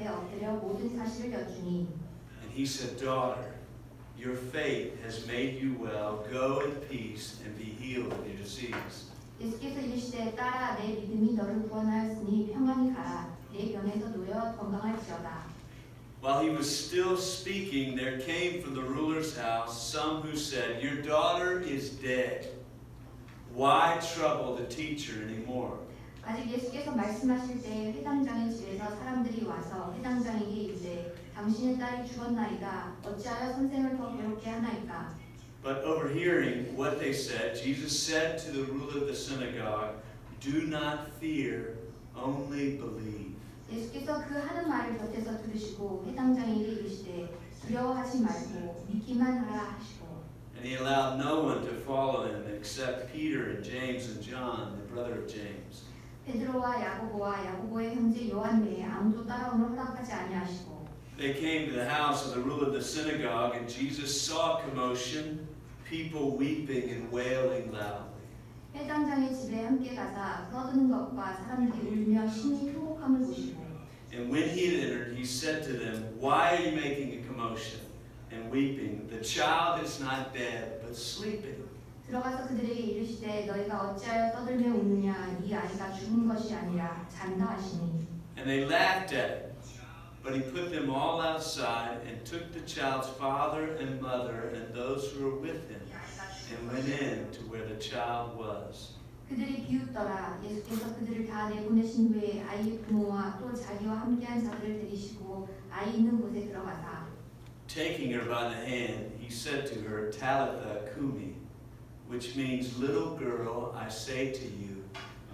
앞에 엎드려 모든 사실을 여쭈니. And he said, Daughter, your faith has made you well. Go in peace and be healed of your disease. 예수께서 이르시되 딸아 내 믿음이 너를 구원하였으니 평안히 가라. 내 병에서 놓여 건강할지어다. While he was still speaking, there came from the ruler's house some who said, Your daughter is dead. Why trouble the teacher anymore? 아직 예수께서 말씀하실 때 회당장의 집에서 사람들이 와서 회당장에게 이르되 당신의 딸이 죽었나이다. 어찌하여 선생을 더 괴롭게 하나이까? But overhearing what they said, Jesus said to the ruler of the synagogue, Do not fear, only believe. 예수께서 그 하는 말을 곁에서 들으시고 회당장에게 이르시되 두려워하지 말고 믿기만 하라 하시고. And he allowed no one to follow him except Peter and James and John, the brother of James. 베드로와 야고보의 형제 요한 외에 아무도 따라오는 허락하지 아니하시고. They came to the house of the ruler of the synagogue, and Jesus saw commotion, people weeping and wailing loudly. 회당장의 집에 함께 가사 떠드는 것과 사람들이 울며 심히 통곡함을 보시고. And when he had entered, he said to them, Why are you making a commotion and weeping? The child is not dead, but sleeping. 들어가서 그들에게 이르시되 너희가 어찌하여 떠들며 웃느냐? 이 아이가 죽은 것이 아니라 잔다 하시니. And they laughed at him. But he put them all outside and took the child's father and mother and those who were with him and went in to where the child was. 그들이 비웃더라. 예수께서 그들을 다 내보내신 후에 아이의 부모와 또 자기와 함께한 자들을 데리시고 아이 있는 곳에 들어가사. Taking her by the hand, he said to her, Talitha cumi, which means, Little girl, I say to you,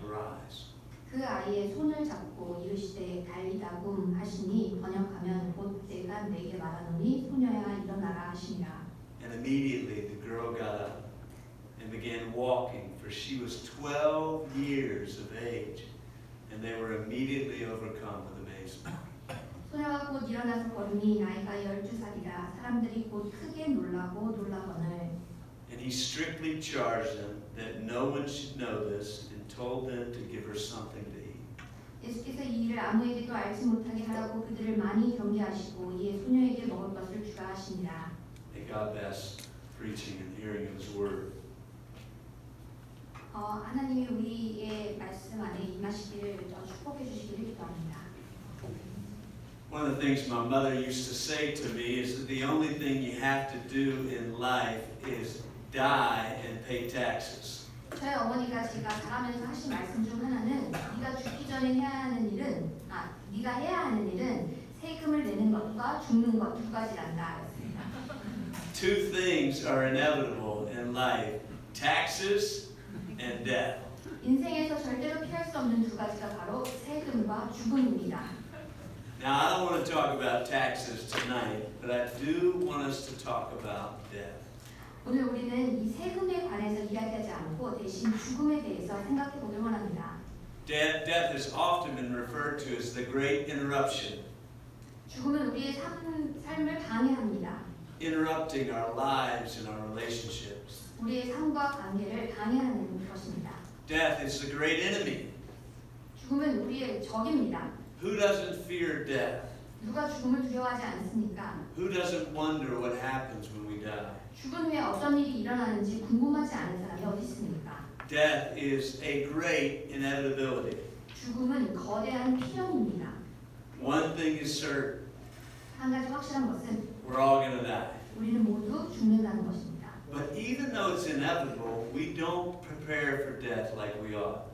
arise. 그 아이의 손을 잡고 이르시되 달리다굼 하시니 번역하면 곧 내가 내게 말하노니 소녀야 일어나라 하시니라. And immediately the girl got up and began walking, for she was 12 years of age, and they were immediately overcome with amazement. 소녀가 곧 일어나서 걸으니 나이가 12살이라 사람들이 곧 크게 놀라고 놀라거늘. And he strictly charged them that no one should know this, and told them to give her something to eat. 예수께서 이 일을 아무에게도 알지 못하게 하라고 그들을 많이 경계하시고 이에 소녀에게 먹을 것을 주라 하시니라. May God bless preaching and hearing of His word. 하나님이 우리의 말씀 안에 임하시기를 축복해 주시기를 기도합니다. One of the things my mother used to say to me is that the only thing you have to do in life is die and pay taxes. 저희 어머니가 제가 자라면서 하신 말씀 중 하나는 네가 죽기 전에 네가 해야 하는 일은 세금을 내는 것과 죽는 것 두 가지란다. Two things are inevitable in life: taxes and death. 인생에서 절대로 피할 수 없는 두 가지가 바로 세금과 죽음입니다. Now, I don't want to talk about taxes tonight, but I do want us to talk about death. 오늘 우리는 이 세금에 관해서 이야기하지 않고 대신 죽음에 대해서 생각해 보길 원합니다. Death has often been referred to as the great interruption. 죽음은 우리의 삶을 방해합니다. Interrupting our lives and our relationships. 우리의 삶과 관계를 방해하는 것입니다. Death is the great enemy. 죽음은 우리의 적입니다. Who doesn't fear death? 누가 죽음을 두려워하지 않습니까? Who doesn't wonder what happens when we die? 죽은 후에 어떤 일이 일어나는지 궁금하지 않은 사람이 어디 있습니까? Death is a great inevitability. 죽음은 거대한 필연입니다. One thing is certain. 한 가지 확실한 것은 We're all going to die. 우리는 모두 죽는다는 것입니다. But even though it's inevitable, we don't prepare for death like we ought.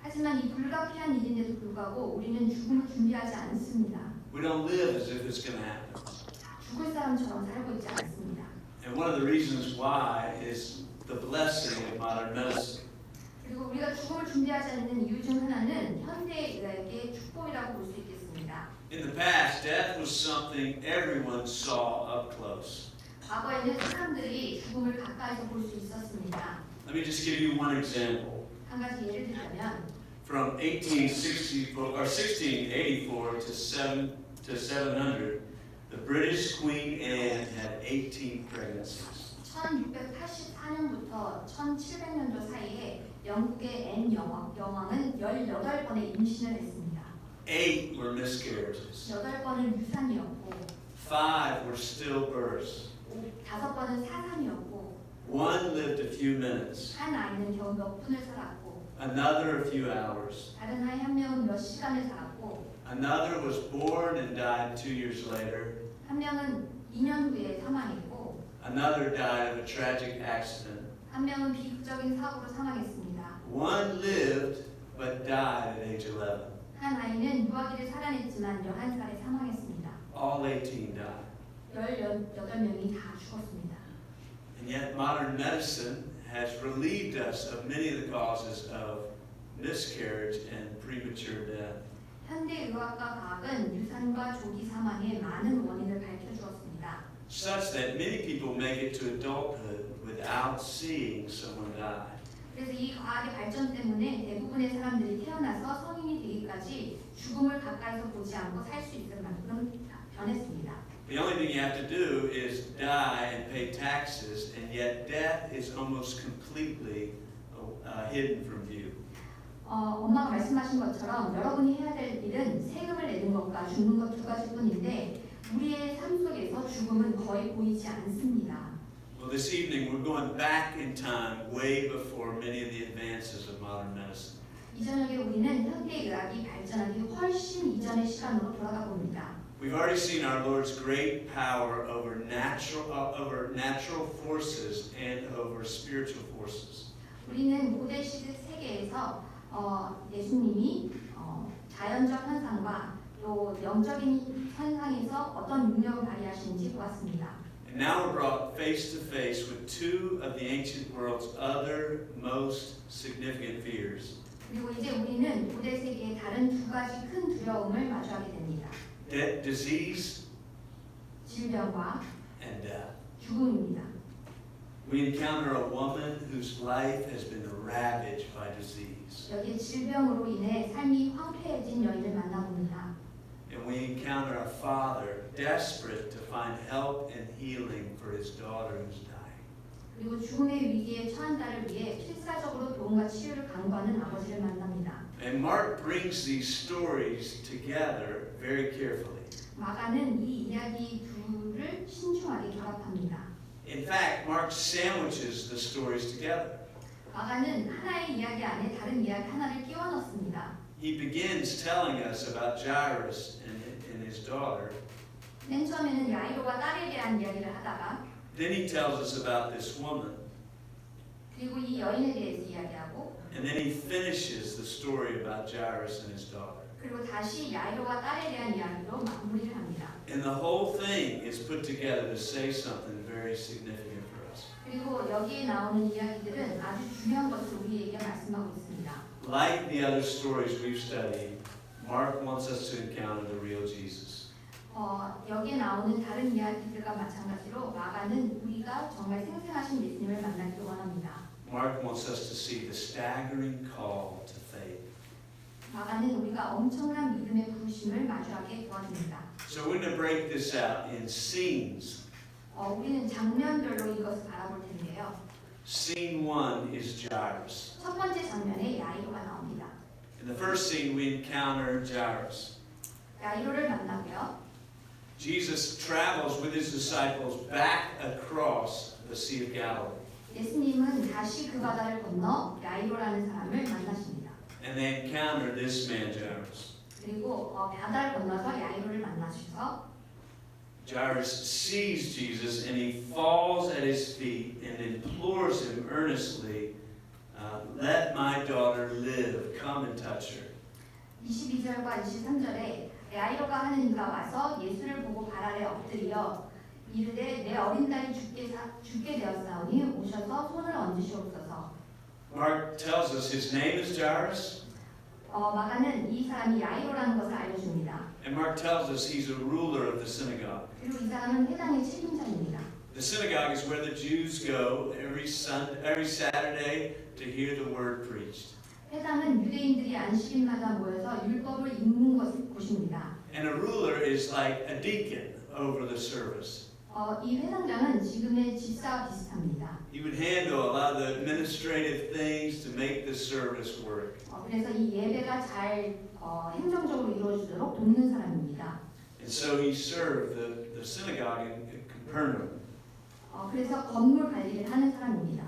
하지만 이 불가피한 일인데도 불구하고 우리는 죽음을 준비하지 않습니다. We don't live as if it's going to happen. 죽을 사람처럼 살고 있지 않습니다. And one of the reasons why is the blessing of modern medicine. 그리고 우리가 죽음을 준비하지 않는 이유 중 하나는 현대 의학의 축복이라고 볼 수 있겠습니다. In the past, death was something everyone saw up close. 과거에는 사람들이 죽음을 가까이서 볼 수 있었습니다. Let me just give you one example. 한 가지 예를 들자면 From 1864 or 1684 to 700, the British Queen Anne had 18 pregnancies. 1684년부터 1700년도 사이에 영국의 앤 여왕은 18번의 임신을 했습니다. 8 were miscarriages. 8번은 유산이었고 5 were stillbirths. 5번은 사산이었고 1 lived a few minutes. 한 아이는 겨우 몇 분을 살았고 Another a few hours. 다른 아이 한 명은 몇 시간을 살았고 Another was born and died 2 years later. 한 명은 2년 후에 사망했고 Another died of a tragic accident. 한 명은 비극적인 사고로 사망했습니다. 1 lived but died at age 11. 한 아이는 유아기를 살아냈지만 11살에 사망했습니다. All 18 died. 18명이 다 죽었습니다. And yet modern medicine has relieved us of many of the causes of miscarriage and premature death. 현대 의학과 과학은 유산과 조기 사망의 많은 원인을 밝혀주었습니다. Such that many people make it to adulthood without seeing someone die. 그래서 이 과학의 발전 때문에 대부분의 사람들이 태어나서 성인이 되기까지 죽음을 가까이서 보지 않고 살 수 있을 만큼 변했습니다. The only thing you have to do is die and pay taxes, and yet death is almost completely hidden from view. 엄마가 말씀하신 것처럼 여러분이 해야 될 일은 세금을 내는 것과 죽는 것 두 가지뿐인데 우리의 삶 속에서 죽음은 거의 보이지 않습니다. Well, this evening we're going back in time way before many of the advances of modern medicine. 이 저녁에 우리는 현대 의학이 발전하기 훨씬 이전의 시간으로 돌아가 봅니다. We've already seen our Lord's great power over natural forces and over spiritual forces. 우리는 고대 시대 세계에서 예수님이 자연적 현상과 또 영적인 현상에서 어떤 능력을 발휘하시는지 보았습니다. And now we're brought face to face with two of the ancient world's other most significant fears. 그리고 이제 우리는 고대 세계의 다른 두 가지 큰 두려움을 마주하게 됩니다. Disease 질병과 and death. 죽음입니다. We encounter a woman whose life has been ravaged by disease. 여기 질병으로 인해 삶이 황폐해진 여인을 만나봅니다. And we encounter a father desperate to find help and healing for his daughter who's dying. 그리고 죽음의 위기에 처한 딸을 위해 필사적으로 도움과 치유를 강구하는 아버지를 만납니다. And Mark brings these stories together very carefully. 마가는 이 이야기 둘을 신중하게 결합합니다. In fact, Mark sandwiches the stories together. 마가는 하나의 이야기 안에 다른 이야기 하나를 끼워 넣습니다. He begins telling us about Jairus and his daughter. 맨 처음에는 야이로와 딸에 대한 이야기를 하다가 Then he tells us about this woman. 그리고 이 여인에 대해서 이야기하고 And then he finishes the story about Jairus and his daughter. 그리고 다시 야이로와 딸에 대한 이야기로 마무리를 합니다. And the whole thing is put together to say something very significant for us. 그리고 여기에 나오는 이야기들은 아주 중요한 것을 우리에게 말씀하고 있습니다. Like the other stories we've studied, Mark wants us to encounter the real Jesus. 여기에 나오는 다른 이야기들과 마찬가지로 마가는 우리가 정말 생생하신 예수님을 만나기를 원합니다. Mark wants us to see the staggering call to faith. 마가는 우리가 엄청난 믿음의 부르심을 마주하게 도와줍니다. So we're going to break this out in scenes. 우리는 장면별로 이것을 바라볼 텐데요. Scene 1 is Jairus. 첫 번째 장면에 야이로가 나옵니다. In the first scene, we encounter Jairus. 야이로를 만나고요. Jesus travels with his disciples back across the Sea of Galilee. 예수님은 다시 그 바다를 건너 야이로라는 사람을 만나십니다. And they encounter this man, Jairus. 그리고 바다를 건너서 야이로를 만나셔서 Jairus sees Jesus and he falls at his feet and implores him earnestly, let my daughter live. Come and touch her. 22절과 23절에 야이로가 하는 이가 와서 예수를 보고 발 아래 엎드려 이르되 내 어린 딸이 죽게 되었사오니 오셔서 손을 얹으시옵소서. Mark tells us his name is Jairus. 마가는 이 사람이 야이로라는 것을 알려줍니다. And Mark tells us he's a ruler of the synagogue. 그리고 이 사람은 회당의 책임자입니다. The synagogue is where the Jews go every Saturday to hear the word preached. 회당은 유대인들이 안식일마다 모여서 율법을 읽는 곳입니다. And a ruler is like a deacon over the service. 이 회당장은 지금의 집사와 비슷합니다. He would handle a lot of the administrative things to make the service work. 그래서 이 예배가 잘 행정적으로 이루어지도록 돕는 사람입니다. And so he served the synagogue in Capernaum. 그래서 건물 관리를 하는 사람입니다.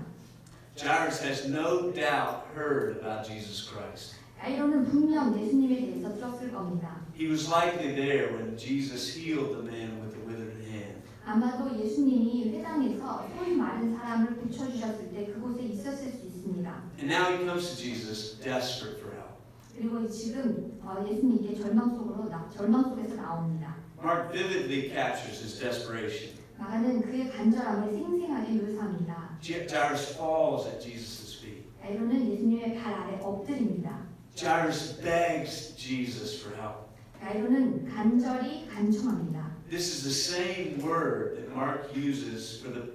Jairus has no doubt heard about Jesus Christ. 야이로는 분명 예수님에 대해서 들었을 겁니다. He was likely there when Jesus healed the man with the withered hand. 아마도 예수님이 회당에서 손 마른 사람을 고쳐주셨을 때 그곳에 있었을 수 있습니다. And now he comes to Jesus desperate for help. 그리고 지금 예수님께 절망 속에서 나옵니다. Mark vividly captures his desperation. 마가는 그의 간절함을 생생하게 묘사합니다. Jairus falls at Jesus' feet. 야이로는 예수님의 발 아래 엎드립니다. Jairus begs Jesus for help. 야이로는 간절히 간청합니다. This is the same word that Mark uses for the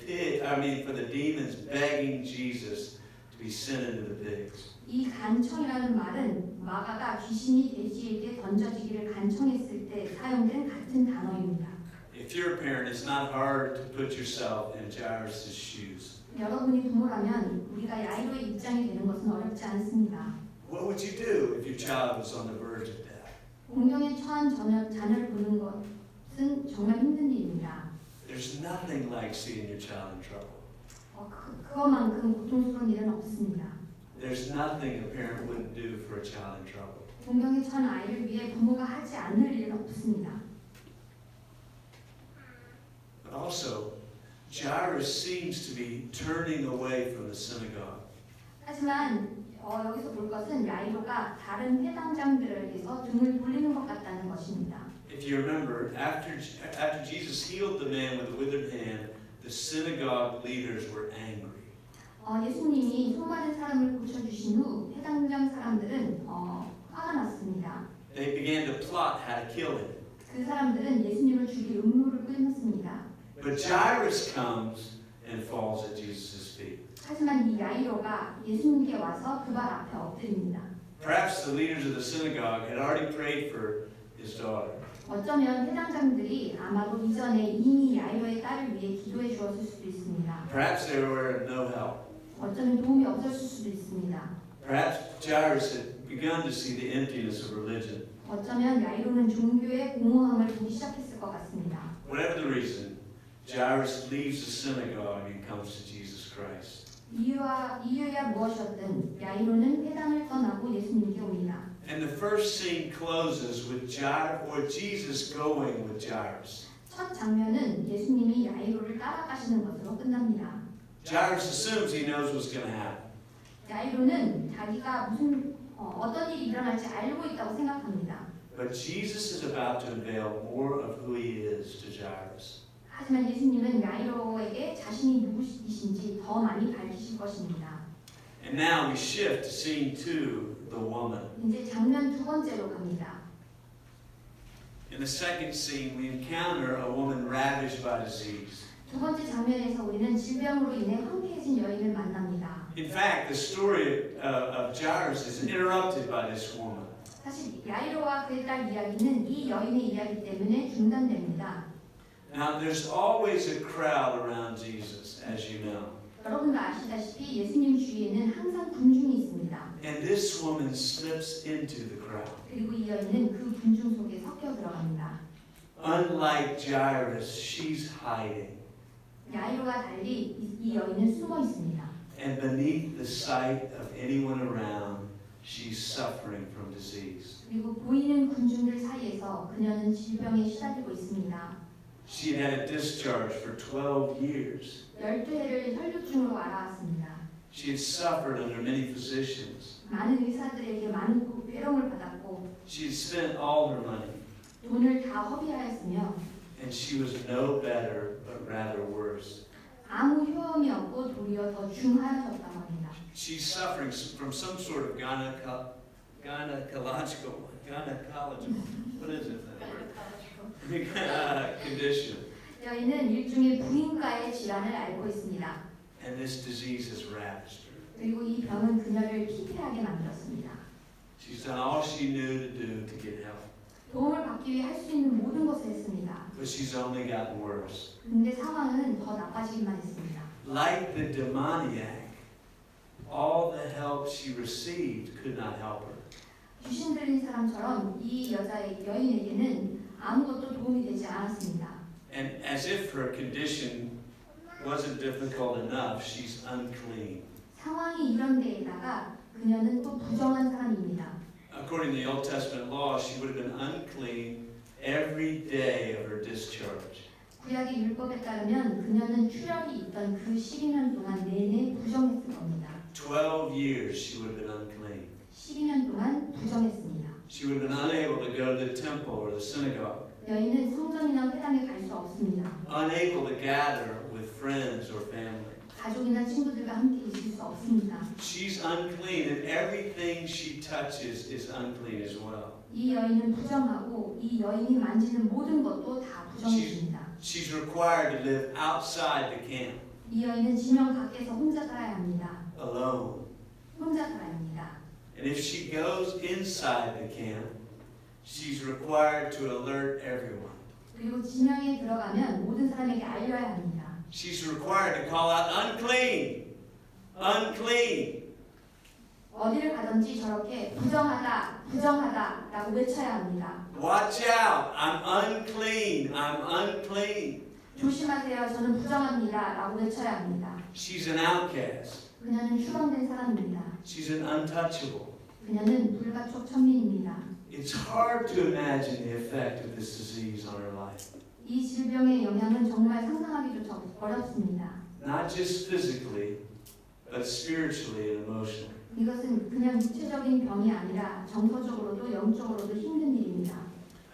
demons begging Jesus to be sent into the pigs. 이 간청이라는 말은 마가가 귀신이 돼지에게 던져지기를 간청했을 때 사용된 같은 단어입니다. If you're a parent, it's not hard to put yourself in Jairus' shoes. 여러분이 부모라면 우리가 야이로의 입장이 되는 것은 어렵지 않습니다. What would you do if your child was on the verge of death? 공경에 처한 자녀를 보는 것은 정말 힘든 일입니다. There's nothing like seeing your child in trouble. 그것만큼 고통스러운 일은 없습니다. There's nothing a parent wouldn't do for a child in trouble. 공경에 처한 아이를 위해 부모가 하지 않을 일은 없습니다. But also, Jairus seems to be turning away from the synagogue. 하지만 여기서 볼 것은 야이로가 다른 회당장들에게서 등을 돌리는 것 같다는 것입니다. If you remember, after Jesus healed the man with the withered hand, the synagogue leaders were angry. 예수님이 손 마른 사람을 고쳐주신 후 회당장 사람들은 화가 났습니다. They began to plot how to kill him. 그 사람들은 예수님을 죽일 음모를 꾸몄습니다. But Jairus comes and falls at Jesus' feet. 하지만 이 야이로가 예수님께 와서 그 발 앞에 엎드립니다. Perhaps the leaders of the synagogue had already prayed for his daughter. 어쩌면 회당장들이 아마도 이전에 이미 야이로의 딸을 위해 기도해 주었을 수도 있습니다. Perhaps they were of no help. 어쩌면 도움이 없었을 수도 있습니다. Perhaps Jairus had begun to see the emptiness of religion. 어쩌면 야이로는 종교의 공허함을 보기 시작했을 것 같습니다. Whatever the reason, Jairus leaves the synagogue and comes to Jesus Christ. 이유야 무엇이었든 야이로는 회당을 떠나고 예수님께 옵니다. And the first scene closes with Jesus going with Jairus. 첫 장면은 예수님이 야이로를 따라가시는 것으로 끝납니다. Jairus assumes he knows what's going to happen. 야이로는 자기가 어떤 일이 일어날지 알고 있다고 생각합니다. But Jesus is about to unveil more of who he is to Jairus. 하지만 예수님은 야이로에게 자신이 누구이신지 더 많이 밝히실 것입니다. And now we shift to scene 2, the woman. 이제 장면 두 번째로 갑니다. In the second scene, we encounter a woman ravaged by disease. 두 번째 장면에서 우리는 질병으로 인해 황폐해진 여인을 만납니다. In fact, the story of Jairus is interrupted by this woman. 사실 야이로와 그의 딸 이야기는 이 여인의 이야기 때문에 중단됩니다. Now, there's always a crowd around Jesus, as you know. 여러분도 아시다시피 예수님 주위에는 항상 군중이 있습니다. And this woman slips into the crowd. 그리고 이 여인은 그 군중 속에 섞여 들어갑니다. Unlike Jairus, she's hiding. 야이로와 달리 이 여인은 숨어 있습니다. And beneath the sight of anyone around, she's suffering from disease. 그리고 보이는 군중들 사이에서 그녀는 질병에 시달리고 있습니다. She had a discharge for 12 years. 12해를 혈류증으로 앓아왔습니다. She had suffered under many physicians. 많은 의사들에게 많은 고배롱을 받았고 She had spent all her money. 돈을 다 허비하였으며 And she was no better, but rather worse. 아무 효험이 없고 도리어 더 중하여졌다고 합니다. She's suffering from some sort of gynecological, what is it? Condition. 여인은 일종의 부인과의 질환을 앓고 있습니다. And this disease has ravaged her. 그리고 이 병은 그녀를 피폐하게 만들었습니다. She's done all she knew to do to get help. 도움을 받기 위해 할 수 있는 모든 것을 했습니다. But she's only gotten worse. 근데 상황은 더 나빠지기만 했습니다. Like the demoniac, all the help she received could not help her. 귀신 들린 사람처럼 이 여인에게는 아무것도 도움이 되지 않았습니다. And as if her condition wasn't difficult enough, she's unclean. 상황이 이런 데에다가 그녀는 또 부정한 사람입니다. According to the Old Testament law, she would have been unclean every day of her discharge. 구약의 율법에 따르면 그녀는 출혈이 있던 그 12년 동안 내내 부정했을 겁니다. 12 years she would have been unclean. 12년 동안 부정했습니다. She would have been unable to go to the temple or the synagogue. 여인은 성전이나 회당에 갈 수 없습니다. Unable to gather with friends or family. 가족이나 친구들과 함께 있을 수 없습니다. She's unclean and everything she touches is unclean as well. 이 여인은 부정하고 이 여인이 만지는 모든 것도 다 부정입니다. She's required to live outside the camp. 이 여인은 지명 밖에서 혼자 살아야 합니다. Alone. 혼자 살아야 합니다. And if she goes inside the camp, she's required to alert everyone. 그리고 지명에 들어가면 모든 사람에게 알려야 합니다. She's required to call out, unclean, unclean. 어디를 가든지 저렇게 부정하다, 부정하다라고 외쳐야 합니다. Watch out, I'm unclean, I'm unclean. 조심하세요, 저는 부정합니다라고 외쳐야 합니다. She's an outcast. 그녀는 추방된 사람입니다. She's an untouchable. 그녀는 불가촉 천민입니다. It's hard to imagine the effect of this disease on her life. 이 질병의 영향은 정말 상상하기조차 어렵습니다. Not just physically, but spiritually and emotionally. 이것은 그냥 육체적인 병이 아니라 정서적으로도 영적으로도 힘든 일입니다.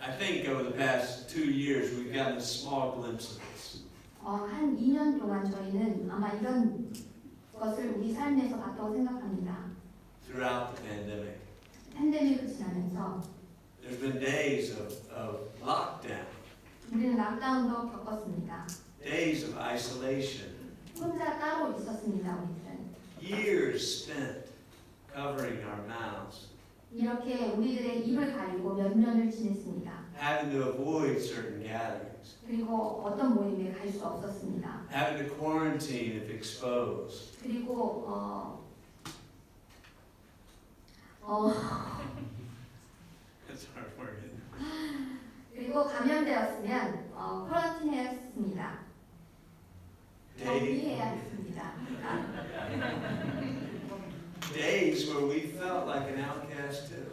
I think over the past 2 years we've gotten a small glimpse of this. 한 2년 동안 저희는 아마 이런 것을 우리 삶에서 봤다고 생각합니다. Throughout the pandemic. 팬데믹을 지나면서 There's been days of lockdown, 우리는 락다운도 겪었습니다. days of isolation, 혼자 따로 있었습니다, 우리들은. years spent covering our mouths, 이렇게 우리들의 입을 가리고 몇 년을 지냈습니다. having to avoid certain gatherings, 그리고 어떤 모임에 갈 수 없었습니다. having to quarantine if exposed. 그리고 That's a hard word, isn't it? 그리고 감염되었으면 쿼런틴해야 했습니다. 격리해야 했습니다. Days where we felt like an outcast too,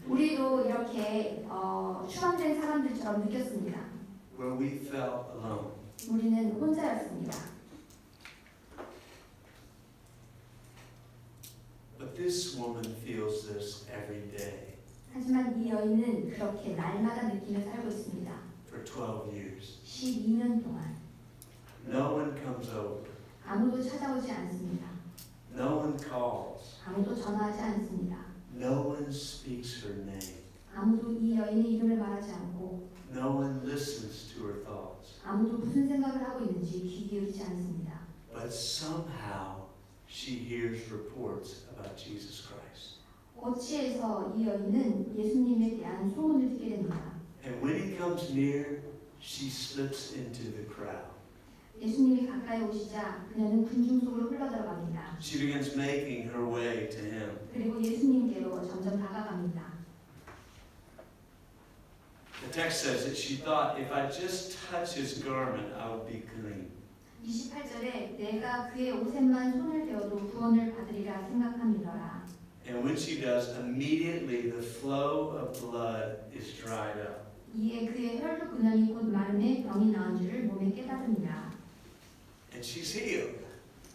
우리도 이렇게 추방된 사람들처럼 느꼈습니다. where we felt alone. 우리는 혼자였습니다. But this woman feels this every day 하지만 이 여인은 그렇게 날마다 느끼며 살고 있습니다. for 12 years. 12년 동안 No one comes over. 아무도 찾아오지 않습니다. No one calls. 아무도 전화하지 않습니다. No one speaks her name. 아무도 이 여인의 이름을 말하지 않고 No one listens to her thoughts. 아무도 무슨 생각을 하고 있는지 귀 기울이지 않습니다. But somehow she hears reports about Jesus Christ. 어찌해서 이 여인은 예수님에 대한 소문을 듣게 됩니다. And when he comes near, she slips into the crowd. 예수님이 가까이 오시자 그녀는 군중 속으로 흘러들어갑니다. She begins making her way to him. 그리고 예수님께로 점점 다가갑니다. The text says that she thought, if I just touch his garment, I will be clean. 28절에 내가 그의 옷에만 손을 대어도 구원을 받으리라 생각함이더라. And when she does, immediately the flow of blood is dried up. 이에 그의 혈류 근원이 곧 마름에 병이 나은 줄을 몸에 깨달으니라. And she's healed.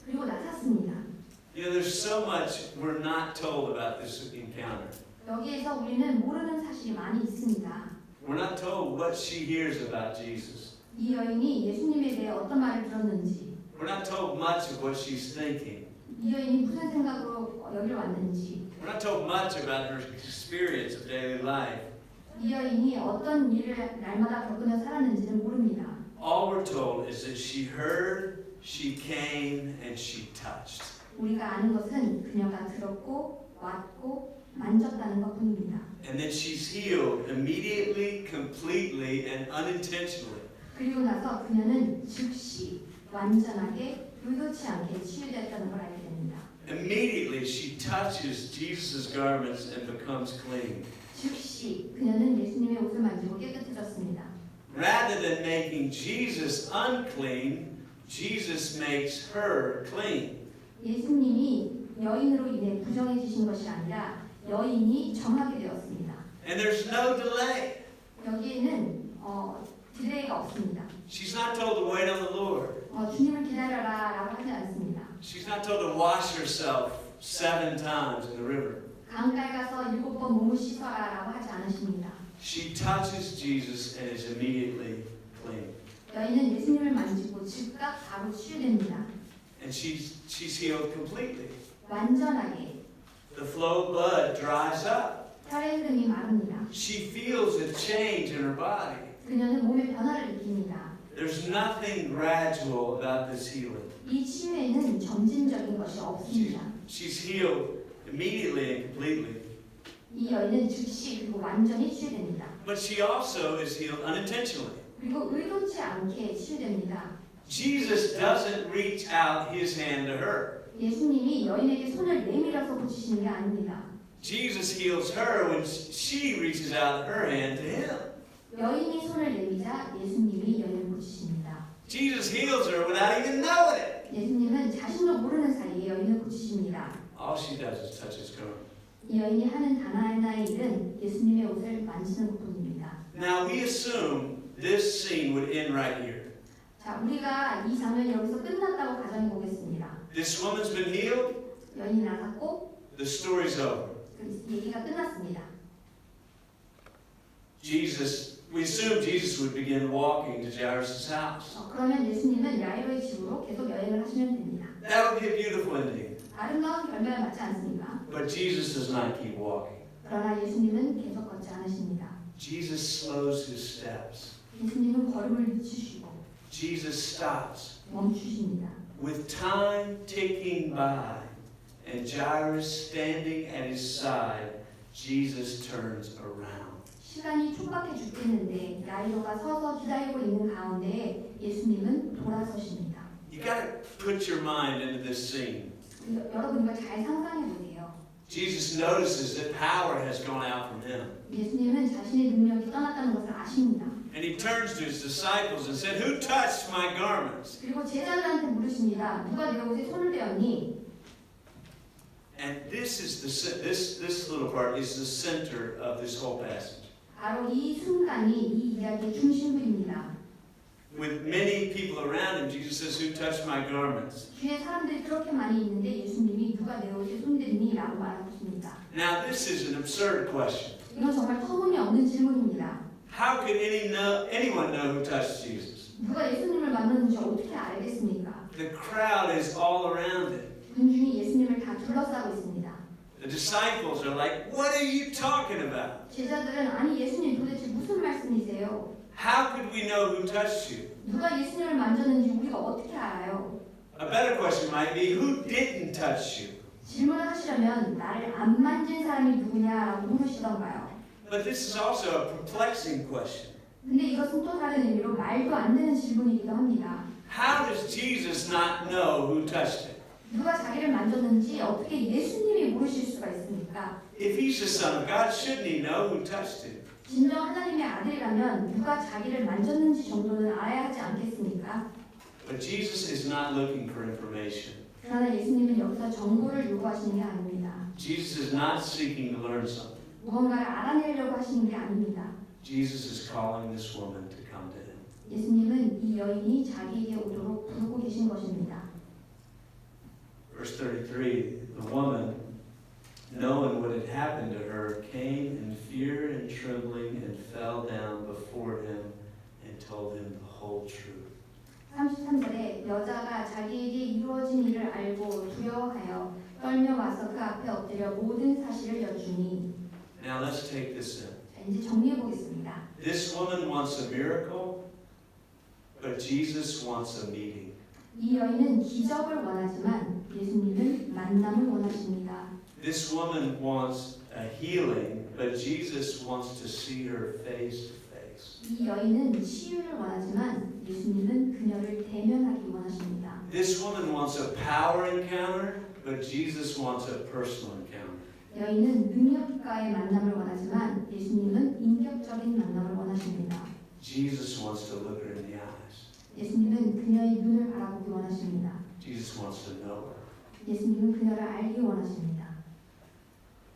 그리고 나섰습니다. You know, there's so much we're not told about this encounter. 여기에서 우리는 모르는 사실이 많이 있습니다. We're not told what she hears about Jesus. 이 여인이 예수님에 대해 어떤 말을 들었는지, We're not told much of what she's thinking. 이 여인이 무슨 생각으로 여기로 왔는지, We're not told much about her experience of daily life. 이 여인이 어떤 일을 날마다 겪으며 살았는지는 모릅니다. All we're told is that she heard, she came, and she touched. 우리가 아는 것은 그녀가 들었고 왔고 만졌다는 것뿐입니다. And then she's healed immediately, completely, and unintentionally. 그리고 나서 그녀는 즉시 완전하게 의도치 않게 치유되었다는 걸 알게 됩니다. Immediately she touches Jesus' garments and becomes clean. 즉시 그녀는 예수님의 옷을 만지고 깨끗해졌습니다. Rather than making Jesus unclean, Jesus makes her clean. 예수님이 여인으로 인해 부정해지신 것이 아니라 여인이 정하게 되었습니다. And there's no delay. 여기에는 딜레이가 없습니다. She's not told to wait on the Lord. 주님을 기다려라라고 하지 않습니다. She's not told to wash herself 7 times in the river. 강가에 가서 7번 몸을 씻어라라고 하지 않으십니다. She touches Jesus and is immediately clean. 여인은 예수님을 만지고 즉각 바로 치유됩니다. And she's healed completely. 완전하게 The flow of blood dries up. 혈의 흐름이 마릅니다. She feels a change in her body. 그녀는 몸의 변화를 느낍니다. There's nothing gradual about this healing. 이 치유에는 점진적인 것이 없습니다. She's healed immediately and completely. 이 여인은 즉시 그리고 완전히 치유됩니다. But she also is healed unintentionally. 그리고 의도치 않게 치유됩니다. Jesus doesn't reach out his hand to her. 예수님이 여인에게 손을 내밀어서 고치시는 게 아닙니다. Jesus heals her when she reaches out her hand to him. 여인이 손을 내미자 예수님이 여인을 고치십니다. Jesus heals her without even knowing it. 예수님은 자신도 모르는 사이에 여인을 고치십니다. All she does is touch his garment. 이 여인이 하는 단 하나의 일은 예수님의 옷을 만지는 것뿐입니다. Now we assume this scene would end right here. 자, 우리가 이 장면이 여기서 끝났다고 가정해 보겠습니다. This woman's been healed. 여인이 나갔고 The story's over. 그 얘기가 끝났습니다. We assume Jesus would begin walking to Jairus' house. 그러면 예수님은 야이로의 집으로 계속 여행을 하시면 됩니다. That would be a beautiful ending. 아름다운 결말을 맞지 않습니까? But Jesus does not keep walking. 그러나 예수님은 계속 걷지 않으십니다. Jesus slows his steps. 예수님은 걸음을 늦추시고 Jesus stops. 멈추십니다. With time ticking by and Jairus standing at his side, Jesus turns around. 시간이 촉박해 죽겠는데 야이로가 서서 기다리고 있는 가운데 예수님은 돌아서십니다. You got to put your mind into this scene. 여러분 이거 잘 상상해 보세요. Jesus notices that power has gone out from him. 예수님은 자신의 능력이 떠났다는 것을 아십니다. And he turns to his disciples and said, "Who touched my garments?" 그리고 제자들한테 물으십니다. 누가 내 옷에 손을 대었니? And this little part is the center of this whole passage. 바로 이 순간이 이 이야기의 중심부입니다. With many people around him, Jesus says, "Who touched my garments?" 주위에 사람들이 그렇게 많이 있는데 예수님이 누가 내 옷에 손댔니? 라고 말하십니다. Now this is an absurd question. 이건 정말 터무니없는 질문입니다. How could anyone know who touched Jesus? 누가 예수님을 만났는지 어떻게 알겠습니까? The crowd is all around him. 군중이 예수님을 다 둘러싸고 있습니다. The disciples are like, "What are you talking about? 제자들은 아니 예수님 도대체 무슨 말씀이세요? How could we know who touched you?" 누가 예수님을 만졌는지 우리가 어떻게 알아요? A better question might be, "Who didn't touch you?" 질문을 하시려면 나를 안 만진 사람이 누구냐라고 물으시던가요? But this is also a perplexing question. 근데 이것은 또 다른 의미로 말도 안 되는 질문이기도 합니다. How does Jesus not know who touched him? 누가 자기를 만졌는지 어떻게 예수님이 모르실 수가 있습니까? If he's the Son of God, shouldn't he know who touched him? 진정 하나님의 아들이라면 누가 자기를 만졌는지 정도는 알아야 하지 않겠습니까? But Jesus is not looking for information. 그러나 예수님은 여기서 정보를 요구하시는 게 아닙니다. Jesus is not seeking to learn something. 무언가를 알아내려고 하시는 게 아닙니다. Jesus is calling this woman to come to him. 예수님은 이 여인이 자기에게 오도록 부르고 계신 것입니다. Verse 33, the woman, knowing what had happened to her, came in fear and trembling and fell down before him and told him the whole truth. 33절에 여자가 자기에게 이루어진 일을 알고 두려워하여 떨며 와서 그 앞에 엎드려 모든 사실을 여쭈니. Now let's take this in. 자, 이제 정리해 보겠습니다. This woman wants a miracle, but Jesus wants a meeting. 이 여인은 기적을 원하지만 예수님은 만남을 원하십니다. This woman wants a healing, but Jesus wants to see her face to face. 이 여인은 치유를 원하지만 예수님은 그녀를 대면하기 원하십니다. This woman wants a power encounter, But Jesus wants a personal encounter. 여인은 능력과의 만남을 원하지만 예수님은 인격적인 만남을 원하십니다. Jesus wants to look her in the eyes. 예수님은 그녀의 눈을 바라보기 원하십니다. Jesus wants to know her. 예수님은 그녀를 알기 원하십니다.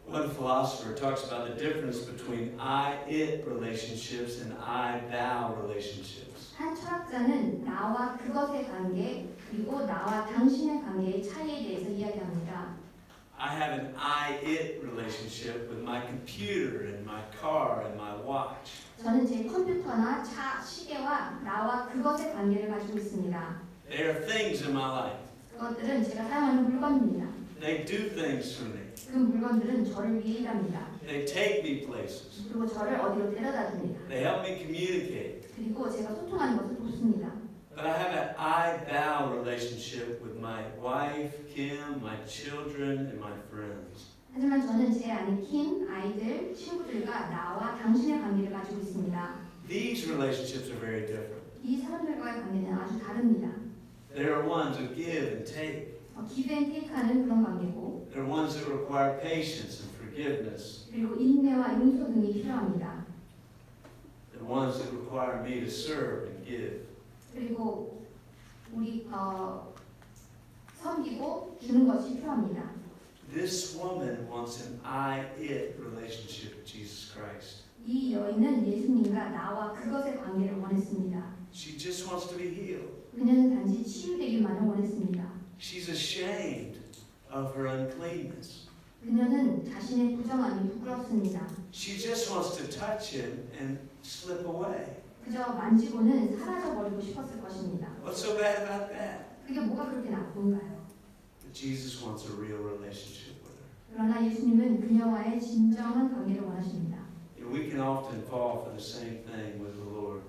One philosopher talks about the difference between I-it relationships and I-thou relationships. 한 철학자는 나와 그것의 관계 그리고 나와 당신의 관계의 차이에 대해서 이야기합니다. I have an I-it relationship with my computer and my car and my watch. 저는 제 컴퓨터나 차, 시계와 나와 그것의 관계를 가지고 있습니다. They are things in my life. 그것들은 제가 사용하는 물건입니다. They do things for me. 그 물건들은 저를 위해 일합니다. They take me places. 그리고 저를 어디로 데려다 줍니다. They help me communicate. 그리고 제가 소통하는 것을 돕습니다. But I have an I-thou relationship with my wife, Kim, my children, and my friends. 하지만 저는 제 아내 킴, 아이들, 친구들과 나와 당신의 관계를 가지고 있습니다. These relationships are very different. 이 사람들과의 관계는 아주 다릅니다. They are ones of give and take. give and take하는 그런 관계고 They're ones that require patience and forgiveness. 그리고 인내와 용서 등이 필요합니다. They're ones that require me to serve and give. 그리고 우리 섬기고 주는 것이 필요합니다. This woman wants an I-it relationship with Jesus Christ. 이 여인은 예수님과 나와 그것의 관계를 원했습니다. She just wants to be healed. 그녀는 단지 치유되기만을 원했습니다. She's ashamed of her uncleanness. 그녀는 자신의 부정함이 부끄럽습니다. She just wants to touch him and slip away. 그저 만지고는 사라져버리고 싶었을 것입니다. What's so bad about that? 그게 뭐가 그렇게 나쁜가요? But Jesus wants a real relationship with her. 그러나 예수님은 그녀와의 진정한 관계를 원하십니다. We can often fall for the same thing with the Lord.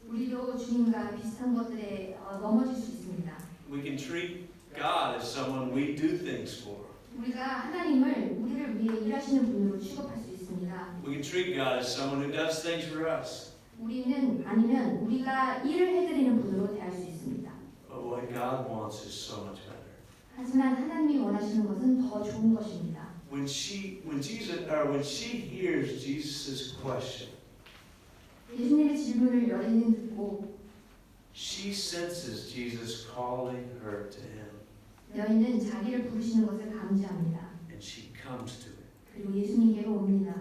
우리도 주님과 비슷한 것들에 넘어질 수 있습니다. We can treat God as someone we do things for. 우리가 하나님을 우리를 위해 일하시는 분으로 취급할 수 있습니다. We can treat God as someone who does things for us. 우리는 아니면 우리가 일을 해드리는 분으로 대할 수 있습니다. But what God wants is so much better. 하지만 하나님이 원하시는 것은 더 좋은 것입니다. When she hears Jesus' question, 예수님의 질문을 여인은 듣고 she senses Jesus calling her to him, 여인은 자기를 부르시는 것을 감지합니다. and she comes to him, 그리고 예수님께로 옵니다.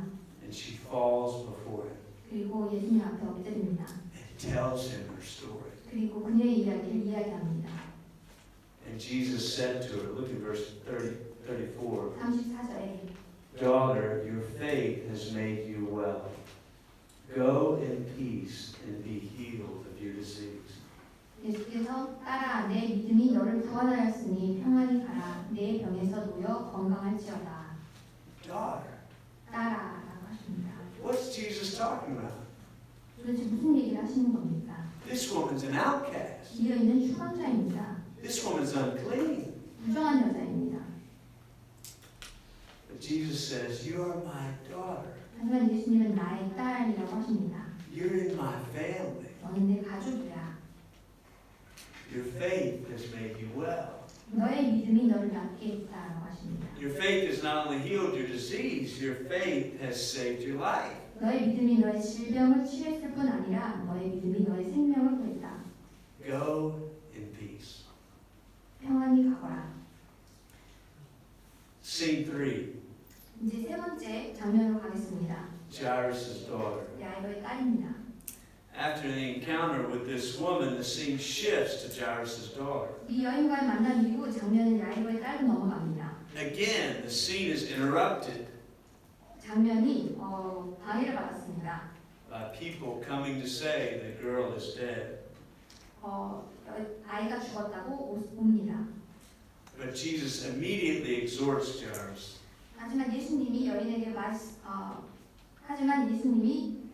and she falls before him, 그리고 예수님 앞에 엎드립니다. and tells him her story. 그리고 그녀의 이야기를 이야기합니다. And Jesus said to her, look at verse 34, 34절에 Daughter, your faith has made you well. Go in peace and be healed of your disease. 예수께서 딸아 내 믿음이 너를 구원하였으니 평안히 가라 내 병에서 놓여 건강할지어다. Daughter, 딸아라고 하십니다. what's Jesus talking about? 도대체 무슨 얘기를 하시는 겁니까? This woman's an outcast. 이 여인은 추방자입니다. This woman's unclean. 부정한 여자입니다. But Jesus says, you are my daughter. 하지만 예수님은 나의 딸이라고 하십니다. You're in my family. 너는 내 가족이야. Your faith has made you well. 너의 믿음이 너를 낫게 했다라고 하십니다. Your faith has not only healed your disease, your faith has saved your life. 너의 믿음이 너의 질병을 치료했을 뿐 아니라 너의 믿음이 너의 생명을 구했다. Go in peace. 평안히 가거라. Scene 3. 이제 세 번째 장면으로 가겠습니다. Jairus' daughter. 야이로의 딸입니다. After the encounter with this woman, the scene shifts to Jairus' daughter. 이 여인과의 만남 이후 장면은 야이로의 딸로 넘어갑니다. Again, the scene is interrupted 장면이 방해를 받았습니다. by people coming to say the girl is dead. 아이가 죽었다고 옵니다. But Jesus immediately exhorts Jairus. 하지만 예수님이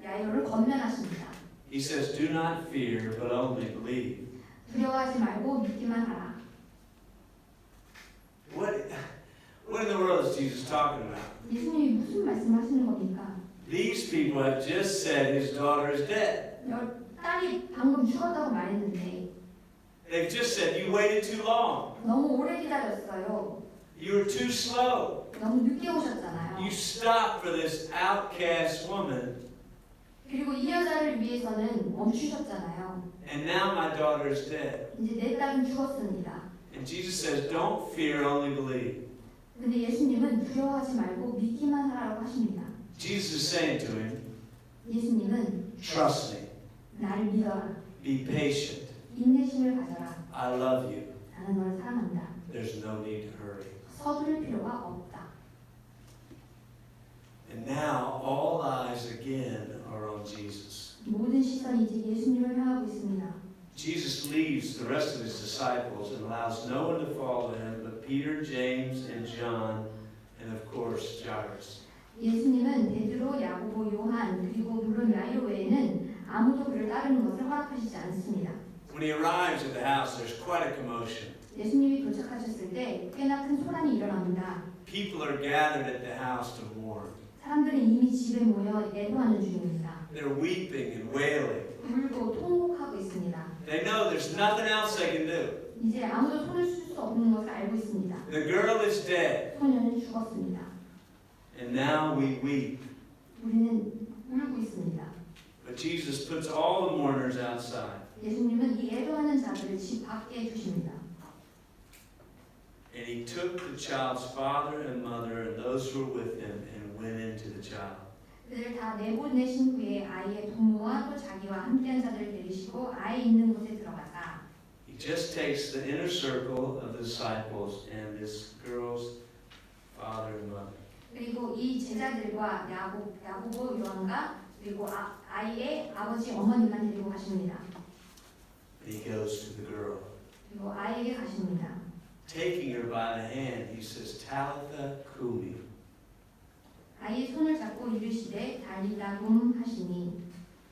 야이로를 건면하십니다. He says, do not fear, but only believe. 두려워하지 말고 믿기만 하라. What in the world is Jesus talking about? 예수님이 무슨 말씀하시는 겁니까? These people have just said his daughter is dead. 딸이 방금 죽었다고 말했는데 They've just said, you waited too long. 너무 오래 기다렸어요. You were too slow. 너무 늦게 오셨잖아요. You stopped for this outcast woman, 그리고 이 여자를 위해서는 멈추셨잖아요. and now my daughter is dead. 이제 내 딸은 죽었습니다. And Jesus says, don't fear, only believe. 근데 예수님은 두려워하지 말고 믿기만 하라고 하십니다. Jesus is saying to him, 예수님은 trust me, 나를 믿어라. be patient. 인내심을 가져라. I love you. 나는 너를 사랑한다. There's no need to hurry. 서두를 필요가 없다. And now all eyes again are on Jesus. 모든 시선이 이제 예수님을 향하고 있습니다. Jesus leaves the rest of his disciples and allows no one to follow him but Peter, James, and John, and of course Jairus. 예수님은 베드로, 야고보, 요한 그리고 물론 야이로 외에는 아무도 그를 따르는 것을 허락하시지 않습니다. When he arrives at the house, there's quite a commotion. 예수님이 도착하셨을 때 꽤나 큰 소란이 일어납니다. People are gathered at the house to mourn. 사람들은 이미 집에 모여 애도하는 중입니다. They're weeping and wailing. 울고 통곡하고 있습니다. They know there's nothing else they can do. 이제 아무도 손을 쓸 수 없는 것을 알고 있습니다. The girl is dead, 소녀는 죽었습니다. and now we weep. 우리는 울고 있습니다. But Jesus puts all the mourners outside. 예수님은 이 애도하는 자들을 집 밖에 두십니다. And he took the child's father and mother and those who were with him and went into the child. 그들을 다 내보내신 후에 아이의 부모와 또 자기와 함께한 자들을 데리시고 아이 있는 곳에 들어가사 He just takes the inner circle of the disciples and this girl's father and mother. 그리고 이 제자들과 야고보, 요한과 그리고 아이의 아버지, 어머니만 데리고 가십니다. And he goes to the girl. 그리고 아이에게 가십니다. Taking her by the hand, he says, Talitha Kumi. 아이의 손을 잡고 이르시되 달리다 굼 하시니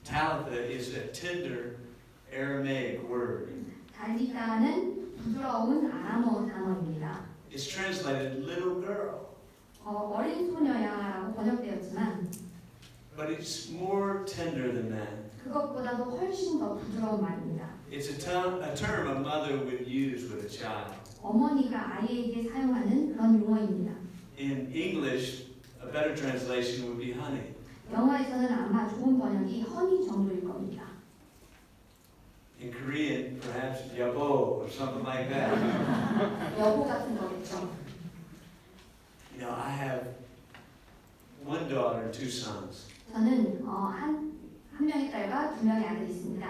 Talitha is a tender Aramaic word. 달리다는 부드러운 아람어 단어입니다. It's translated little girl, 어린 소녀야라고 번역되었지만 but it's more tender than that. 그것보다도 훨씬 더 부드러운 말입니다. It's a term a mother would use with a child. 어머니가 아이에게 사용하는 그런 용어입니다. In English, a better translation would be honey. 영어에서는 아마 좋은 번역이 허니 정도일 겁니다. In Korean, perhaps yabo or something like that. 여보 같은 거겠죠. You know, I have one daughter and two sons. 저는 한 명의 딸과 두 명의 아들이 있습니다.